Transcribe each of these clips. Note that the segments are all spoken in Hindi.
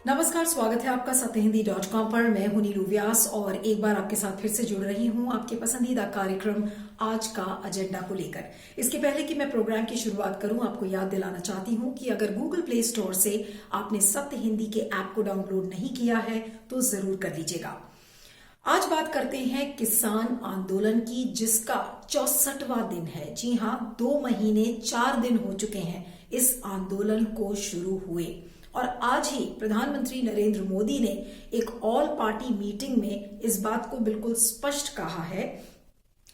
नमस्कार, स्वागत है आपका सत्यहिंदी.com पर। मैं हूं नीलू व्यास और एक बार आपके साथ फिर से जुड़ रही हूं आपके पसंदीदा कार्यक्रम आज का एजेंडा को लेकर। इसके पहले कि मैं प्रोग्राम की शुरुआत करूं, आपको याद दिलाना चाहती हूं कि अगर गूगल प्ले स्टोर से आपने सत्य हिंदी के ऐप को डाउनलोड नहीं किया है तो जरूर कर लीजिएगा। आज बात करते हैं किसान आंदोलन की, जिसका 64वां दिन है। जी हां, 2 महीने 4 दिन हो चुके हैं इस आंदोलन को शुरू हुए और आज ही प्रधानमंत्री नरेंद्र मोदी ने एक ऑल पार्टी मीटिंग में इस बात को बिल्कुल स्पष्ट कहा है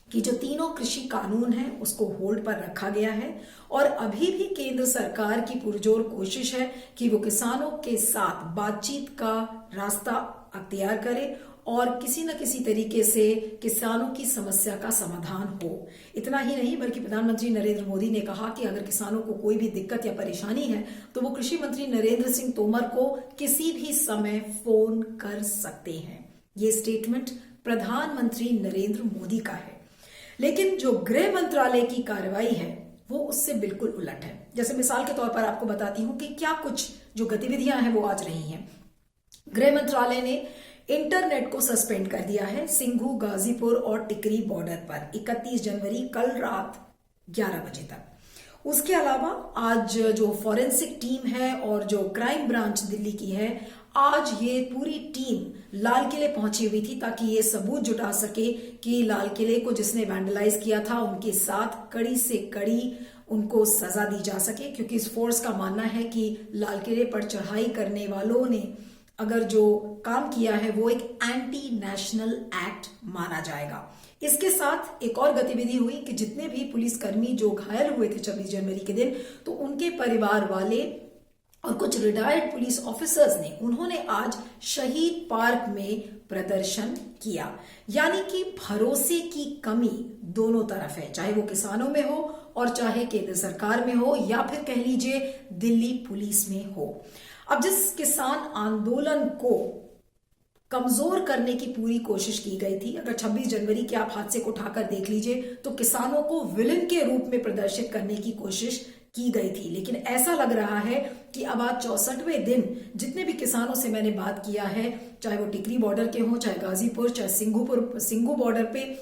कि जो तीनों कृषि कानून हैं उसको होल्ड पर रखा गया है और अभी भी केंद्र सरकार की पुरजोर कोशिश है कि वो किसानों के साथ बातचीत का रास्ता अख्तियार करे और किसी न किसी तरीके से किसानों की समस्या का समाधान हो। इतना ही नहीं बल्कि प्रधानमंत्री नरेंद्र मोदी ने कहा कि अगर किसानों को कोई भी दिक्कत या परेशानी है तो वो कृषि मंत्री नरेंद्र सिंह तोमर को किसी भी समय फोन कर सकते हैं। ये स्टेटमेंट प्रधानमंत्री नरेंद्र मोदी का है। लेकिन जो गृह मंत्रालय की कार्रवाई है वो उससे बिल्कुल उलट है। जैसे मिसाल के तौर पर आपको बताती हूं कि क्या कुछ जो गतिविधियां हैं वो आज रही हैं। गृह मंत्रालय ने इंटरनेट को सस्पेंड कर दिया है सिंघू, गाजीपुर और टिकरी बॉर्डर पर 31 जनवरी कल रात 11 बजे तक। उसके अलावा आज जो फॉरेंसिक टीम है और जो क्राइम ब्रांच दिल्ली की है, आज ये पूरी टीम लाल किले पहुंची हुई थी ताकि ये सबूत जुटा सके कि लाल किले को जिसने वैंडलाइज किया था उनके साथ कड़ी से कड़ी उनको सजा दी जा सके, क्योंकि इस फोर्स का मानना है कि लाल किले पर चढ़ाई करने वालों ने अगर जो काम किया है वो एक एंटी नेशनल एक्ट माना जाएगा। इसके साथ एक और गतिविधि हुई कि जितने भी पुलिसकर्मी जो घायल हुए थे 26 जनवरी के दिन, तो उनके परिवार वाले और कुछ रिटायर्ड पुलिस ऑफिसर्स ने उन्होंने आज शहीद पार्क में प्रदर्शन किया। यानी कि भरोसे की कमी दोनों तरफ है, चाहे वो किसानों में हो और चाहे केंद्र सरकार में हो या फिर कह लीजिए दिल्ली पुलिस में हो। अब जिस किसान आंदोलन को कमजोर करने की पूरी कोशिश की गई थी, अगर 26 जनवरी के आप हादसे को उठाकर देख लीजिए तो किसानों को विलन के रूप में प्रदर्शित करने की कोशिश की गई थी। लेकिन ऐसा लग रहा है कि अब आज 64वें दिन जितने भी किसानों से मैंने बात किया है, चाहे वो टिकरी बॉर्डर के हों, चाहे गाजीपुर, चाहे सिंघू बॉर्डर पे,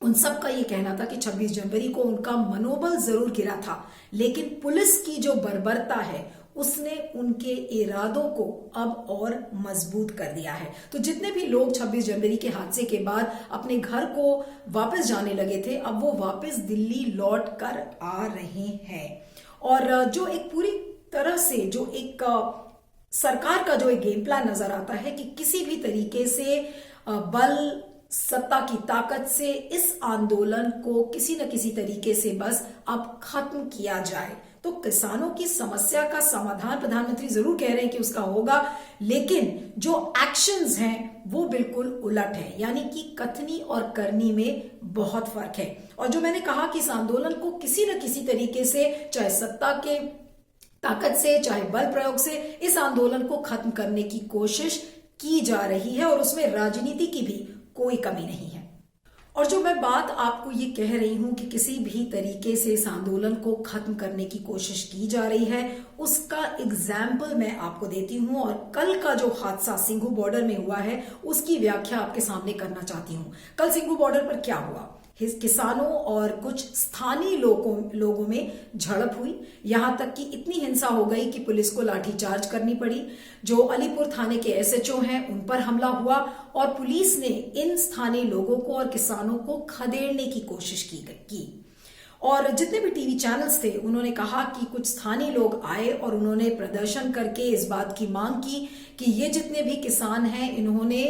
उन सब का ये कहना था कि 26 जनवरी को उनका मनोबल जरूर गिरा था, लेकिन पुलिस की जो बर्बरता है उसने उनके इरादों को अब और मजबूत कर दिया है। तो जितने भी लोग 26 जनवरी के हादसे के बाद अपने घर को वापस जाने लगे थे, अब वो वापस दिल्ली लौट कर आ रहे हैं। और जो एक पूरी तरह से जो एक सरकार का जो एक गेम प्लान नजर आता है कि किसी भी तरीके से बल सत्ता की ताकत से इस आंदोलन को किसी न किसी तरीके से बस अब खत्म किया जाए। तो किसानों की समस्या का समाधान प्रधानमंत्री जरूर कह रहे हैं कि उसका होगा, लेकिन जो एक्शंस हैं वो बिल्कुल उलट है। यानी कि कथनी और करनी में बहुत फर्क है। और जो मैंने कहा कि इस आंदोलन को किसी न किसी तरीके से, चाहे सत्ता के ताकत से, चाहे बल प्रयोग से, इस आंदोलन को खत्म करने की कोशिश की जा रही है और उसमें राजनीति की भी कोई कमी नहीं है। और जो मैं बात आपको ये कह रही हूं कि किसी भी तरीके से इस आंदोलन को खत्म करने की कोशिश की जा रही है, उसका एग्जाम्पल मैं आपको देती हूं और कल का जो हादसा सिंघू बॉर्डर में हुआ है उसकी व्याख्या आपके सामने करना चाहती हूं। कल सिंघू बॉर्डर पर क्या हुआ? किसानों और कुछ स्थानीय लोगों में झड़प हुई। यहां तक कि इतनी हिंसा हो गई कि पुलिस को लाठीचार्ज करनी पड़ी। जो अलीपुर थाने के एसएचओ हैं उन पर हमला हुआ और पुलिस ने इन स्थानीय लोगों को और किसानों को खदेड़ने की कोशिश की। और जितने भी टीवी चैनल्स थे उन्होंने कहा कि कुछ स्थानीय लोग आए और उन्होंने प्रदर्शन करके इस बात की मांग की कि ये जितने भी किसान हैं इन्होंने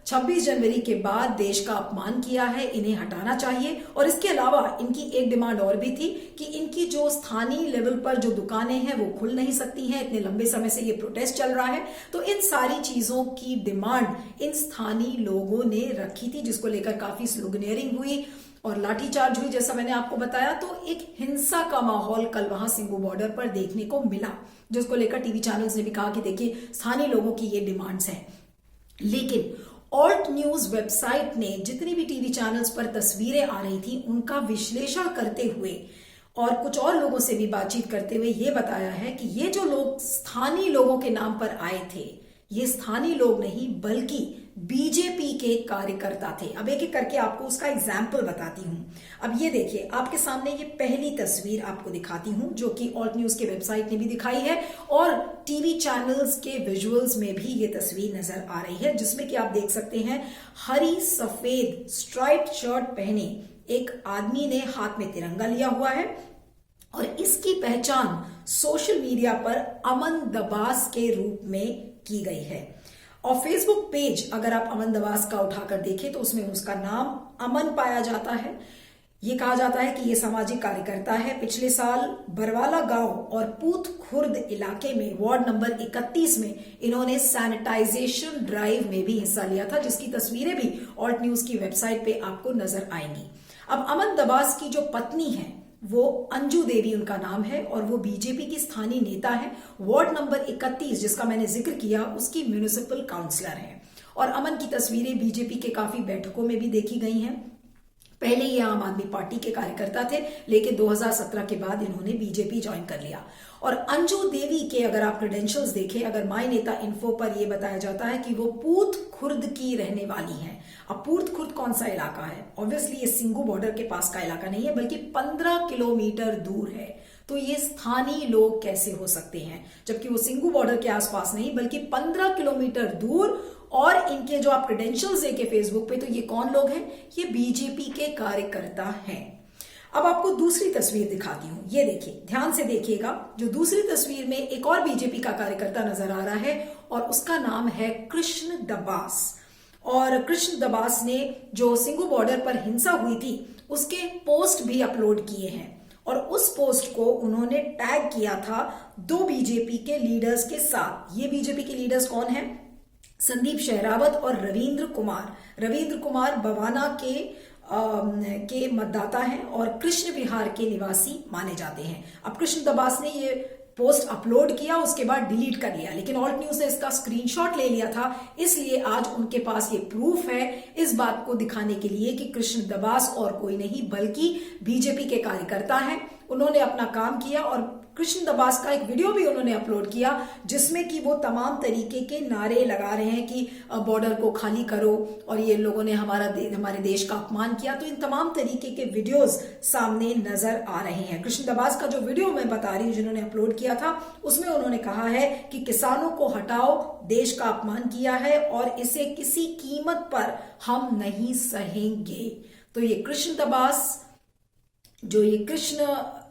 26 जनवरी के बाद देश का अपमान किया है, इन्हें हटाना चाहिए। और इसके अलावा इनकी एक डिमांड और भी थी कि इनकी जो स्थानीय लेवल पर जो दुकानें हैं वो खुल नहीं सकती हैं, इतने लंबे समय से ये प्रोटेस्ट चल रहा है। तो इन सारी चीजों की डिमांड इन स्थानीय लोगों ने रखी थी, जिसको लेकर काफी स्लोगनेयरिंग हुई और लाठीचार्ज हुई। जैसा मैंने आपको बताया, तो एक हिंसा का माहौल कल वहां सिंघू बॉर्डर पर देखने को मिला, जिसको लेकर टीवी चैनल्स ने भी कहा कि देखिए स्थानीय लोगों की ये डिमांड्स हैं। लेकिन ऑल्ट न्यूज वेबसाइट ने जितनी भी टीवी चैनल्स पर तस्वीरें आ रही थी उनका विश्लेषण करते हुए और कुछ और लोगों से भी बातचीत करते हुए ये बताया है कि ये जो लोग स्थानीय लोगों के नाम पर आए थे, ये स्थानीय लोग नहीं बल्कि बीजेपी के कार्यकर्ता थे। अब एक एक करके आपको उसका एग्जाम्पल बताती हूं। अब ये देखिए, आपके सामने ये पहली तस्वीर आपको दिखाती हूं, जो कि ऑल्ट न्यूज के वेबसाइट ने भी दिखाई है और टीवी चैनल्स के विजुअल्स में भी ये तस्वीर नजर आ रही है, जिसमें कि आप देख सकते हैं हरी सफेद स्ट्राइप्ड शर्ट पहने एक आदमी ने हाथ में तिरंगा लिया हुआ है और इसकी पहचान सोशल मीडिया पर अमन दबास के रूप में की गई है। और फेसबुक पेज अगर आप अमन दबास का उठाकर देखें तो उसमें उसका नाम अमन पाया जाता है। ये कहा जाता है कि ये सामाजिक कार्यकर्ता है। पिछले साल बरवाला गांव और पूत खुर्द इलाके में वार्ड नंबर 31 में इन्होंने सैनिटाइजेशन ड्राइव में भी हिस्सा लिया था, जिसकी तस्वीरें भी ऑल्ट न्यूज की वेबसाइट पे आपको नजर आएंगी। अब अमन दबास की जो पत्नी है वो अंजू देवी उनका नाम है और वो बीजेपी की स्थानीय नेता है। वार्ड नंबर 31 जिसका मैंने जिक्र किया उसकी म्युनिसिपल काउंसलर है। और अमन की तस्वीरें बीजेपी के काफी बैठकों में भी देखी गई हैं। पहले ये आम आदमी पार्टी के कार्यकर्ता थे, लेकिन 2017 के बाद इन्होंने बीजेपी ज्वाइन कर लिया। और अंजू देवी के अगर आप क्रेडेंशियल्स देखें, अगर माय नेता इन्फो पर यह बताया जाता है कि वो पूत खुर्द की रहने वाली हैं। अब पूत खुर्द कौन सा इलाका है? ऑब्वियसली ये सिंगू बॉर्डर के पास का इलाका नहीं है, बल्कि 15 किलोमीटर दूर है। तो ये स्थानीय लोग कैसे हो सकते हैं, जबकि वो सिंगू बॉर्डर के आसपास नहीं बल्कि 15 किलोमीटर दूर। और इनके जो आप क्रेडेंशियल्स देखे फेसबुक पे, तो ये कौन लोग हैं? ये बीजेपी के कार्यकर्ता हैं। अब आपको दूसरी तस्वीर दिखाती हूं, ये देखिए, ध्यान से देखिएगा। जो दूसरी तस्वीर में एक और बीजेपी का कार्यकर्ता नजर आ रहा है और उसका नाम है कृष्ण दबास। और कृष्ण दबास ने जो सिंगू बॉर्डर पर हिंसा हुई थी उसके पोस्ट भी अपलोड किए हैं और उस पोस्ट को उन्होंने टैग किया था 2 बीजेपी के लीडर्स के साथ। ये बीजेपी के लीडर्स कौन है? संदीप शेरावत और रविंद्र कुमार। रविंद्र कुमार बवाना के मतदाता हैं और कृष्ण विहार के निवासी माने जाते हैं। अब कृष्ण दबास ने ये पोस्ट अपलोड किया, उसके बाद डिलीट कर लिया, लेकिन ऑल्ट न्यूज ने इसका स्क्रीनशॉट ले लिया था, इसलिए आज उनके पास ये प्रूफ है इस बात को दिखाने के लिए कि कृष्ण दबास और कोई नहीं बल्कि बीजेपी के कार्यकर्ता हैं। उन्होंने अपना काम किया और कृष्ण दबास का एक वीडियो भी उन्होंने अपलोड किया जिसमें कि वो तमाम तरीके के नारे लगा रहे हैं कि बॉर्डर को खाली करो और ये लोगों ने हमारे देश का अपमान किया। तो इन तमाम तरीके के वीडियोस सामने नजर आ रहे हैं। कृष्ण दबास का जो वीडियो मैं बता रही हूँ जिन्होंने अपलोड किया था, उसमें उन्होंने कहा है कि किसानों को हटाओ, देश का अपमान किया है और इसे किसी कीमत पर हम नहीं सहेंगे। तो ये कृष्ण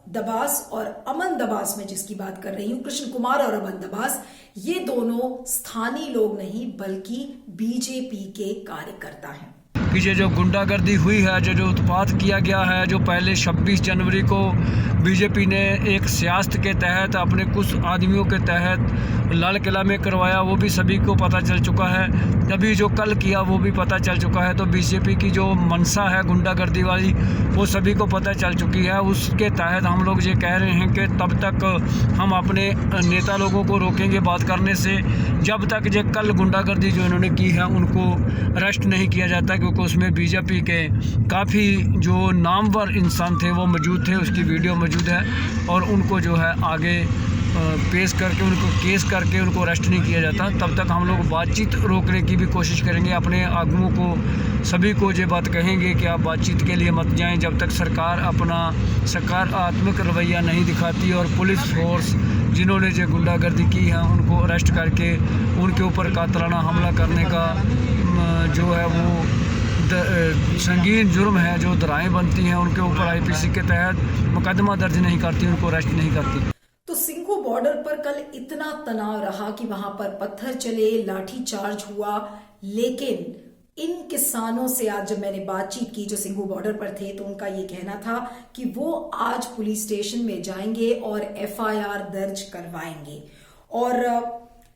दबास और अमन दबास में जिसकी बात कर रही हूं, कृष्ण कुमार और अमन दबास, ये दोनों स्थानीय लोग नहीं बल्कि बीजेपी के कार्यकर्ता हैं। कि जो गुंडागर्दी हुई है, जो उत्पात किया गया है, जो पहले 26 जनवरी को बीजेपी ने एक सियासत के तहत अपने कुछ आदमियों के तहत लाल किला में करवाया, वो भी सभी को पता चल चुका है। अभी जो कल किया वो भी पता चल चुका है। तो बीजेपी की जो मंशा है गुंडागर्दी वाली, वो सभी को पता चल चुकी है। उसके तहत हम लोग ये कह रहे हैं कि तब तक हम अपने नेता लोगों को रोकेंगे बात करने से, जब तक ये कल गुंडागर्दी जो इन्होंने की है उनको अरेस्ट नहीं किया जाता, क्योंकि उसमें बीजेपी के काफ़ी जो नामवर इंसान थे वो मौजूद थे, उसकी वीडियो मौजूद है और उनको जो है आगे पेश करके उनको केस करके उनको अरेस्ट नहीं किया जाता। तब तक हम लोग बातचीत रोकने की भी कोशिश करेंगे। अपने आगुओं को सभी को ये बात कहेंगे कि आप बातचीत के लिए मत जाएं जब तक सरकार अपना सकारात्मक रवैया नहीं दिखाती और पुलिस फोर्स जिन्होंने जो गुंडागर्दी की है उनको अरेस्ट करके उनके ऊपर कातलाना हमला करने का जो है वो संगीन जुर्म है, जो दराएं बनती हैं उनके ऊपर आईपीसी के तहत मुकदमा दर्ज नहीं करती, उनको अरेस्ट नहीं करती। तो सिंगू बॉर्डर पर कल इतना तनाव रहा कि वहां पर पत्थर चले, लाठी चार्ज हुआ, लेकिन इन किसानों से आज जब मैंने बातचीत की जो सिंगू बॉर्डर पर थे, तो उनका ये कहना था कि वो आज पुलिस स्टेशन में जाएंगे और एफआईआर दर्ज करवाएंगे। और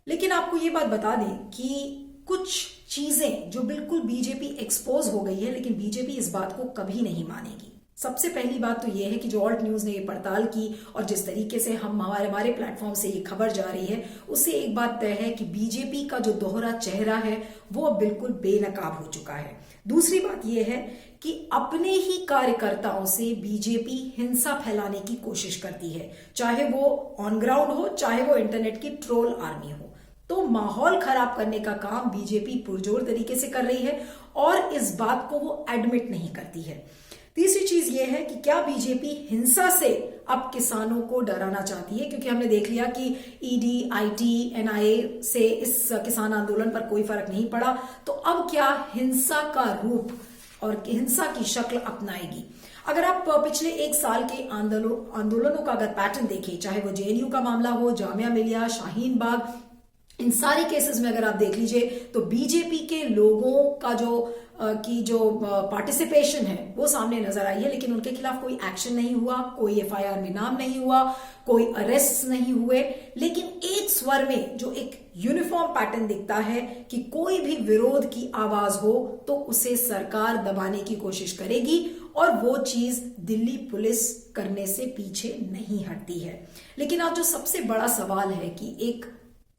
लेकिन आपको ये बात बता दें कि कुछ चीजें जो बिल्कुल बीजेपी एक्सपोज हो गई है, लेकिन बीजेपी इस बात को कभी नहीं मानेगी। सबसे पहली बात तो यह है कि जो ऑल्ट न्यूज ने ये पड़ताल की और जिस तरीके से हमारे प्लेटफॉर्म से ये खबर जा रही है, उससे एक बात तय है कि बीजेपी का जो दोहरा चेहरा है वो अब बिल्कुल बेनकाब हो चुका है। दूसरी बात यह है कि अपने ही कार्यकर्ताओं से बीजेपी हिंसा फैलाने की कोशिश करती है, चाहे वो ऑन ग्राउंड हो, चाहे वो इंटरनेट की ट्रोल आर्मी हो। तो माहौल खराब करने का काम बीजेपी पुरजोर तरीके से कर रही है और इस बात को वो एडमिट नहीं करती है। तीसरी चीज ये है कि क्या बीजेपी हिंसा से अब किसानों को डराना चाहती है, क्योंकि हमने देख लिया कि ईडी, आईटी, एनआईए से इस किसान आंदोलन पर कोई फर्क नहीं पड़ा, तो अब क्या हिंसा का रूप और हिंसा की शक्ल अपनाएगी। अगर आप पिछले एक साल के आंदोलनों का अगर पैटर्न देखें, चाहे वो जेएनयू का मामला हो, जामिया मिलिया, शाहीन बाग, इन सारे केसेस में अगर आप देख लीजिए तो बीजेपी के लोगों का जो पार्टिसिपेशन है वो सामने नजर आई है, लेकिन उनके खिलाफ कोई एक्शन नहीं हुआ, कोई एफआईआर में नाम नहीं हुआ, कोई अरेस्ट नहीं हुए। लेकिन एक स्वर में जो एक यूनिफॉर्म पैटर्न दिखता है कि कोई भी विरोध की आवाज हो तो उसे सरकार दबाने की कोशिश करेगी और वो चीज दिल्ली पुलिस करने से पीछे नहीं हटती है। लेकिन आज जो सबसे बड़ा सवाल है कि एक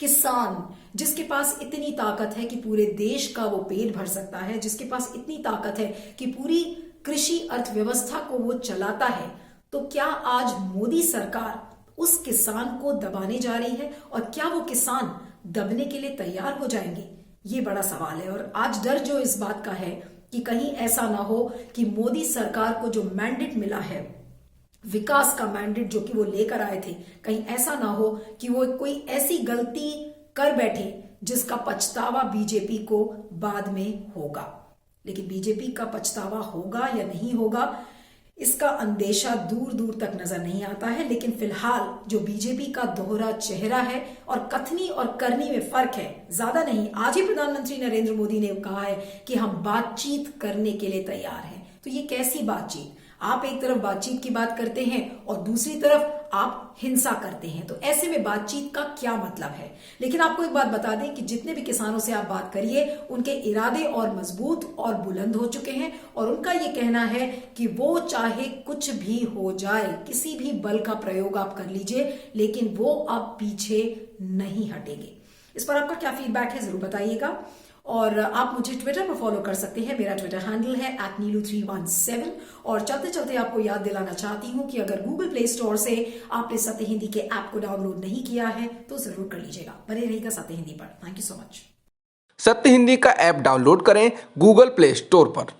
किसान जिसके पास इतनी ताकत है कि पूरे देश का वो पेट भर सकता है, जिसके पास इतनी ताकत है कि पूरी कृषि अर्थव्यवस्था को वो चलाता है, तो क्या आज मोदी सरकार उस किसान को दबाने जा रही है और क्या वो किसान दबने के लिए तैयार हो जाएंगे? ये बड़ा सवाल है। और आज डर जो इस बात का है कि कहीं ऐसा ना हो कि मोदी सरकार को जो मैंडेट मिला है, विकास का मैंडेट जो कि वो लेकर आए थे, कहीं ऐसा ना हो कि वो कोई ऐसी गलती कर बैठे जिसका पछतावा बीजेपी को बाद में होगा। लेकिन बीजेपी का पछतावा होगा या नहीं होगा, इसका अंदेशा दूर दूर तक नजर नहीं आता है। लेकिन फिलहाल जो बीजेपी का दोहरा चेहरा है और कथनी और करनी में फर्क है, ज्यादा नहीं। आज ही प्रधानमंत्री नरेंद्र मोदी ने कहा है कि हम बातचीत करने के लिए तैयार हैं। तो ये कैसी बातचीत? आप एक तरफ बातचीत की बात करते हैं और दूसरी तरफ आप हिंसा करते हैं, तो ऐसे में बातचीत का क्या मतलब है? लेकिन आपको एक बात बता दें कि जितने भी किसानों से आप बात करिए, उनके इरादे और मजबूत और बुलंद हो चुके हैं और उनका ये कहना है कि वो चाहे कुछ भी हो जाए, किसी भी बल का प्रयोग आप कर लीजिए, लेकिन वो अब पीछे नहीं हटेंगे। इस पर आपका क्या फीडबैक है जरूर बताइएगा। और आप मुझे ट्विटर पर फॉलो कर सकते हैं। मेरा ट्विटर हैंडल है @नीलू317। और चलते चलते आपको याद दिलाना चाहती हूं कि अगर गूगल प्ले स्टोर से आपने सत्य हिंदी के ऐप को डाउनलोड नहीं किया है तो जरूर कर लीजिएगा। बने रहिएगा सत्य हिंदी पर। Thank you so much. सत्य हिंदी का ऐप डाउनलोड करें गूगल प्ले स्टोर पर।